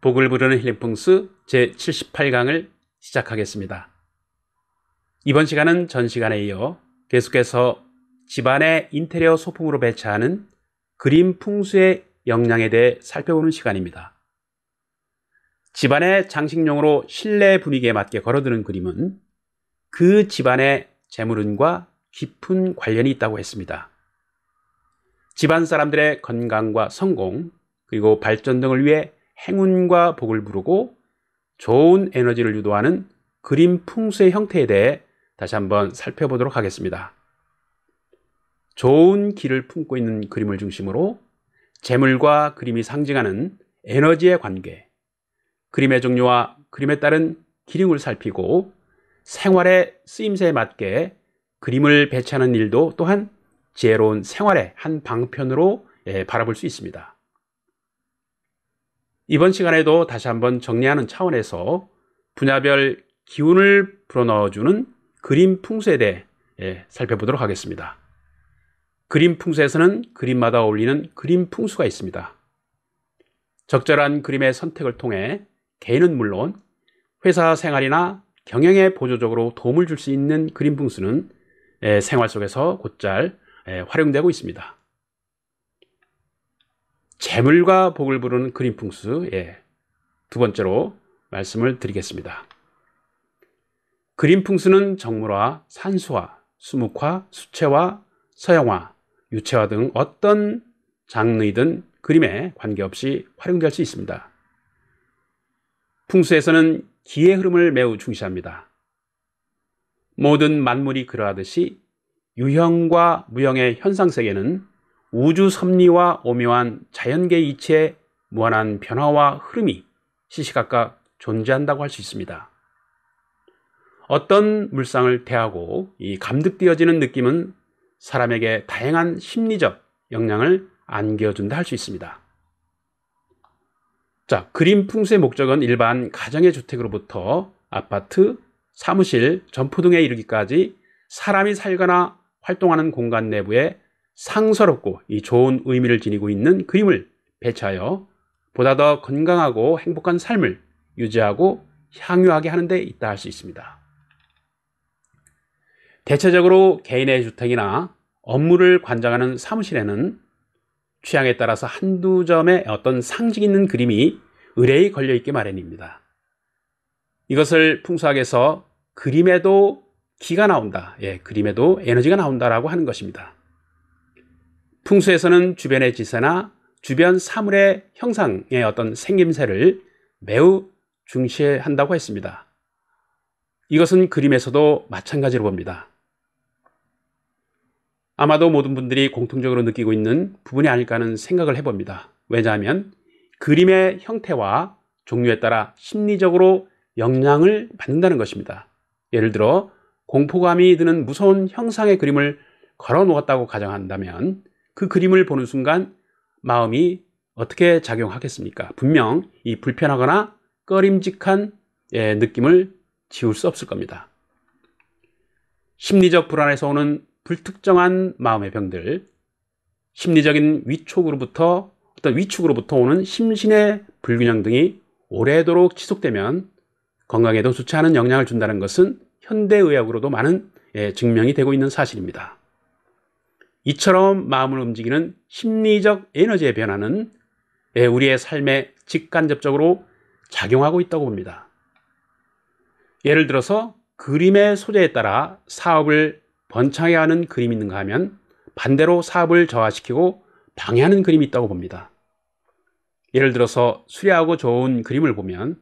복을 부르는 힐링풍수 제78강을 시작하겠습니다. 이번 시간은 전 시간에 이어 계속해서 집안의 인테리어 소품으로 배치하는 그림 풍수의 영향에 대해 살펴보는 시간입니다. 집안의 장식용으로 실내 분위기에 맞게 걸어두는 그림은 그 집안의 재물운과 깊은 관련이 있다고 했습니다. 집안 사람들의 건강과 성공, 그리고 발전 등을 위해 행운과 복을 부르고 좋은 에너지를 유도하는 그림 풍수의 형태에 대해 다시 한번 살펴보도록 하겠습니다. 좋은 기를 품고 있는 그림을 중심으로 재물과 그림이 상징하는 에너지의 관계, 그림의 종류와 그림에 따른 기능을 살피고 생활의 쓰임새에 맞게 그림을 배치하는 일도 또한 지혜로운 생활의 한 방편으로 바라볼 수 있습니다. 이번 시간에도 다시 한번 정리하는 차원에서 분야별 기운을 불어넣어주는 그림 풍수에 대해 살펴보도록 하겠습니다. 그림 풍수에서는 그림마다 어울리는 그림 풍수가 있습니다. 적절한 그림의 선택을 통해 개인은 물론 회사 생활이나 경영에 보조적으로 도움을 줄 수 있는 그림 풍수는 생활 속에서 곧잘 활용되고 있습니다. 재물과 복을 부르는 그림 풍수, 두 번째로 말씀을 드리겠습니다. 그림 풍수는 정물화, 산수화, 수묵화, 수채화, 서형화, 유채화 등 어떤 장르이든 그림에 관계없이 활용될 수 있습니다. 풍수에서는 기의 흐름을 매우 중시합니다. 모든 만물이 그러하듯이 유형과 무형의 현상세계는 우주 섭리와 오묘한 자연계 이치의 무한한 변화와 흐름이 시시각각 존재한다고 할 수 있습니다. 어떤 물상을 대하고 이 감득되어지는 느낌은 사람에게 다양한 심리적 영향을 안겨준다 할 수 있습니다. 자, 그림 풍수의 목적은 일반 가정의 주택으로부터 아파트, 사무실, 점포 등에 이르기까지 사람이 살거나 활동하는 공간 내부에 상서롭고 이 좋은 의미를 지니고 있는 그림을 배치하여 보다 더 건강하고 행복한 삶을 유지하고 향유하게 하는 데 있다 할 수 있습니다. 대체적으로 개인의 주택이나 업무를 관장하는 사무실에는 취향에 따라서 한두 점의 어떤 상징 있는 그림이 의뢰에 걸려있기 마련입니다. 이것을 풍수학에서 그림에도 기가 나온다, 그림에도 에너지가 나온다라고 하는 것입니다. 풍수에서는 주변의 지세나 주변 사물의 형상의 어떤 생김새를 매우 중시한다고 했습니다. 이것은 그림에서도 마찬가지로 봅니다. 아마도 모든 분들이 공통적으로 느끼고 있는 부분이 아닐까 하는 생각을 해봅니다. 왜냐하면 그림의 형태와 종류에 따라 심리적으로 영향을 받는다는 것입니다. 예를 들어 공포감이 드는 무서운 형상의 그림을 걸어 놓았다고 가정한다면 그 그림을 보는 순간 마음이 어떻게 작용하겠습니까? 분명 이 불편하거나 꺼림직한 느낌을 지울 수 없을 겁니다. 심리적 불안에서 오는 불특정한 마음의 병들, 심리적인 위축으로부터 오는 심신의 불균형 등이 오래도록 지속되면 건강에도 좋지 않은 영향을 준다는 것은 현대의학으로도 많은 증명이 되고 있는 사실입니다. 이처럼 마음을 움직이는 심리적 에너지의 변화는 우리의 삶에 직간접적으로 작용하고 있다고 봅니다. 예를 들어서 그림의 소재에 따라 사업을 번창하게 하는 그림이 있는가 하면 반대로 사업을 저하시키고 방해하는 그림이 있다고 봅니다. 예를 들어서 수려하고 좋은 그림을 보면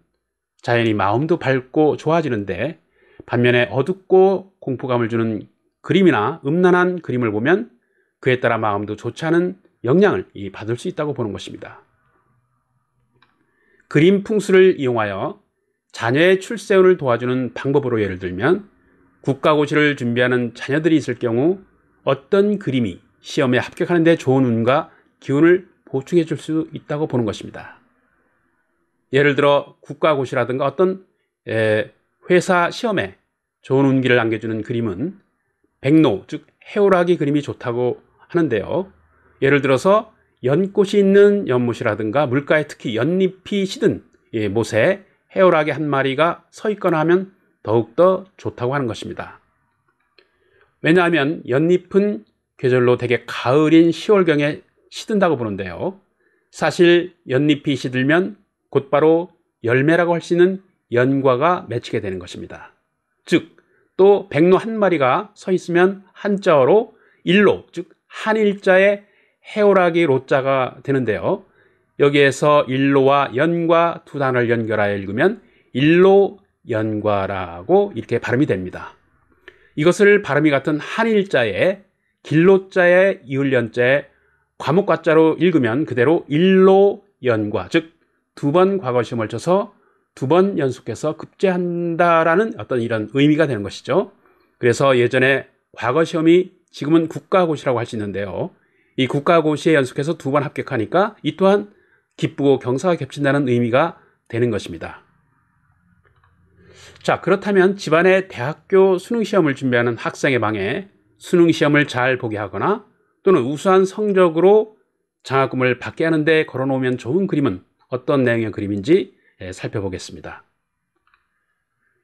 자연히 마음도 밝고 좋아지는데 반면에 어둡고 공포감을 주는 그림이나 음란한 그림을 보면 그에 따라 마음도 좋지 않은 영향을 받을 수 있다고 보는 것입니다. 그림 풍수를 이용하여 자녀의 출세운을 도와주는 방법으로 예를 들면 국가고시를 준비하는 자녀들이 있을 경우 어떤 그림이 시험에 합격하는 데 좋은 운과 기운을 보충해 줄 수 있다고 보는 것입니다. 예를 들어 국가고시라든가 어떤 회사 시험에 좋은 운기를 안겨주는 그림은 백로, 즉 해오라기 그림이 좋다고 하는데요. 예를 들어서 연꽃이 있는 연못이라든가 물가에 특히 연잎이 시든 못에 해오라기 한 마리가 서 있거나 하면 더욱더 좋다고 하는 것입니다. 왜냐하면 연잎은 계절로 대개 가을인 10월경에 시든다고 보는데요. 사실 연잎이 시들면 곧바로 열매라고 할 수 있는 연과가 맺히게 되는 것입니다. 즉, 또 백로 한 마리가 서 있으면 한자어로 일로, 즉 한일자의 해오라기 로자가 되는데요. 여기에서 일로와 연과 두 단어를 연결하여 읽으면 일로연과라고 이렇게 발음이 됩니다. 이것을 발음이 같은 한일자의 길로자의 이을연자의 과목과자로 읽으면 그대로 일로연과, 즉 두 번 과거시험을 쳐서 두 번 연속해서 급제한다라는 어떤 이런 의미가 되는 것이죠. 그래서 예전에 과거시험이 지금은 국가고시라고 할 수 있는데요. 이 국가고시에 연속해서 두 번 합격하니까 이 또한 기쁘고 경사가 겹친다는 의미가 되는 것입니다. 자, 그렇다면 집안의 대학교 수능시험을 준비하는 학생의 방에 수능시험을 잘 보게 하거나 또는 우수한 성적으로 장학금을 받게 하는데 걸어놓으면 좋은 그림은 어떤 내용의 그림인지 살펴보겠습니다.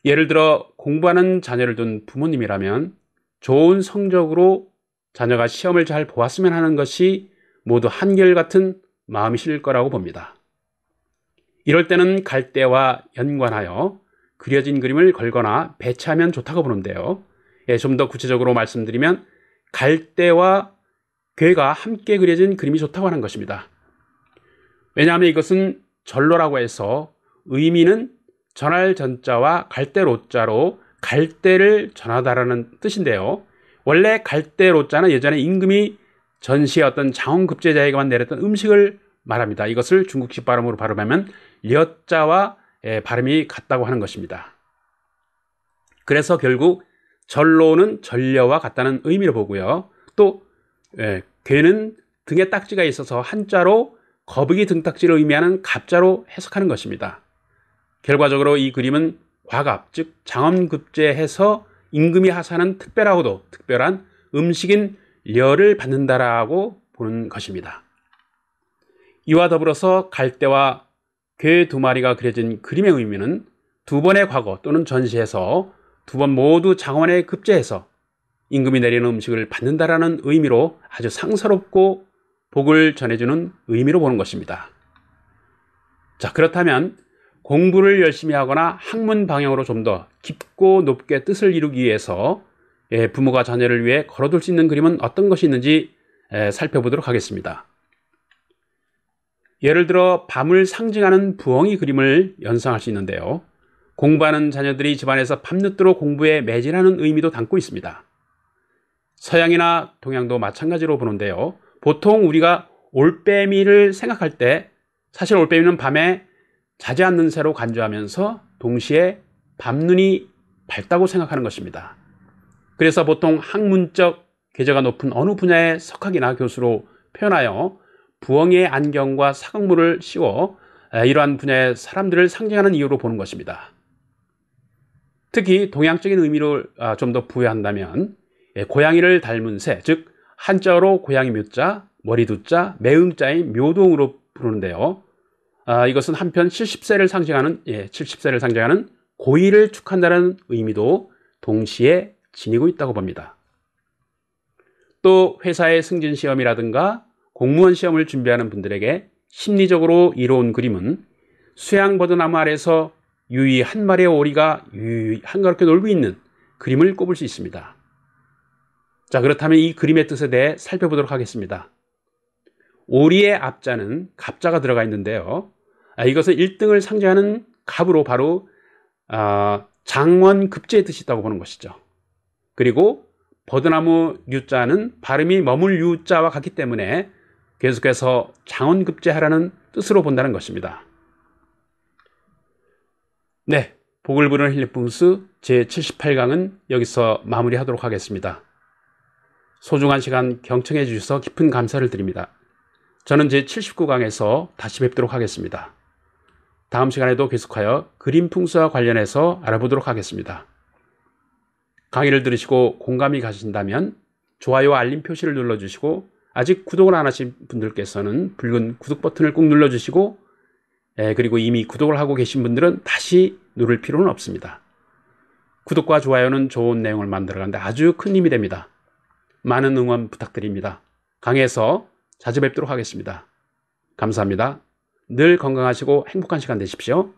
예를 들어 공부하는 자녀를 둔 부모님이라면 좋은 성적으로 자녀가 시험을 잘 보았으면 하는 것이 모두 한결같은 마음이실 거라고 봅니다. 이럴 때는 갈대와 연관하여 그려진 그림을 걸거나 배치하면 좋다고 보는데요. 좀 더 구체적으로 말씀드리면 갈대와 괴가 함께 그려진 그림이 좋다고 하는 것입니다. 왜냐하면 이것은 전로라고 해서 의미는 전할 전자와 갈대로자로 갈대를 전하다라는 뜻인데요. 원래 갈대로자는 예전에 임금이 전시의 어떤 장원급제자에게만 내렸던 음식을 말합니다. 이것을 중국식 발음으로 발음하면 려자와 발음이 같다고 하는 것입니다. 그래서 결국 전로는 전려와 같다는 의미로 보고요. 또 괴는 등에 딱지가 있어서 한자로 거북이 등딱지를 의미하는 갑자로 해석하는 것입니다. 결과적으로 이 그림은 과갑, 즉 장엄급제해서 임금이 하사하는 특별하고도 특별한 음식인 려를 받는다라고 보는 것입니다. 이와 더불어서 갈대와 괴 두 마리가 그려진 그림의 의미는 두 번의 과거 또는 전시에서 두 번 모두 장원에 급제해서 임금이 내리는 음식을 받는다라는 의미로 아주 상서롭고 복을 전해주는 의미로 보는 것입니다. 자, 그렇다면 공부를 열심히 하거나 학문 방향으로 좀 더 깊고 높게 뜻을 이루기 위해서 부모가 자녀를 위해 걸어둘 수 있는 그림은 어떤 것이 있는지 살펴보도록 하겠습니다. 예를 들어 밤을 상징하는 부엉이 그림을 연상할 수 있는데요. 공부하는 자녀들이 집안에서 밤늦도록 공부에 매진하는 의미도 담고 있습니다. 서양이나 동양도 마찬가지로 보는데요. 보통 우리가 올빼미를 생각할 때 사실 올빼미는 밤에 자지 않는 새로 간주하면서 동시에 밤눈이 밝다고 생각하는 것입니다. 그래서 보통 학문적 궤재가 높은 어느 분야의 석학이나 교수로 표현하여 부엉이의 안경과 사각물을 씌워 이러한 분야의 사람들을 상징하는 이유로 보는 것입니다. 특히 동양적인 의미를 좀 더 부여한다면 고양이를 닮은 새, 즉 한자어로 고양이 묘자, 머리 두자, 매음자인 묘동으로 부르는데요. 이것은 한편 70세를 상징하는 고의를 축한다는 의미도 동시에 지니고 있다고 봅니다. 또 회사의 승진 시험이라든가 공무원 시험을 준비하는 분들에게 심리적으로 이로운 그림은 수양버드나무 아래서 유이 한 마리의 오리가 유이 한가롭게 놀고 있는 그림을 꼽을 수 있습니다. 자, 그렇다면 이 그림의 뜻에 대해 살펴보도록 하겠습니다. 오리의 앞자는 갑자가 들어가 있는데요. 이것은 1등을 상징하는 갑으로 바로 장원급제의 뜻이 있다고 보는 것이죠. 그리고 버드나무 유자는 발음이 머물 유자와 같기 때문에 계속해서 장원급제하라는 뜻으로 본다는 것입니다. 네, 복을 부르는 힐링풍스 제78강은 여기서 마무리하도록 하겠습니다. 소중한 시간 경청해 주셔서 깊은 감사를 드립니다. 저는 제79강에서 다시 뵙도록 하겠습니다. 다음 시간에도 계속하여 그림 풍수와 관련해서 알아보도록 하겠습니다. 강의를 들으시고 공감이 가신다면 좋아요와 알림 표시를 눌러주시고 아직 구독을 안 하신 분들께서는 붉은 구독 버튼을 꼭 눌러주시고 그리고 이미 구독을 하고 계신 분들은 다시 누를 필요는 없습니다. 구독과 좋아요는 좋은 내용을 만들어가는데 아주 큰 힘이 됩니다. 많은 응원 부탁드립니다. 강의에서 자주 뵙도록 하겠습니다. 감사합니다. 늘 건강하시고 행복한 시간 되십시오.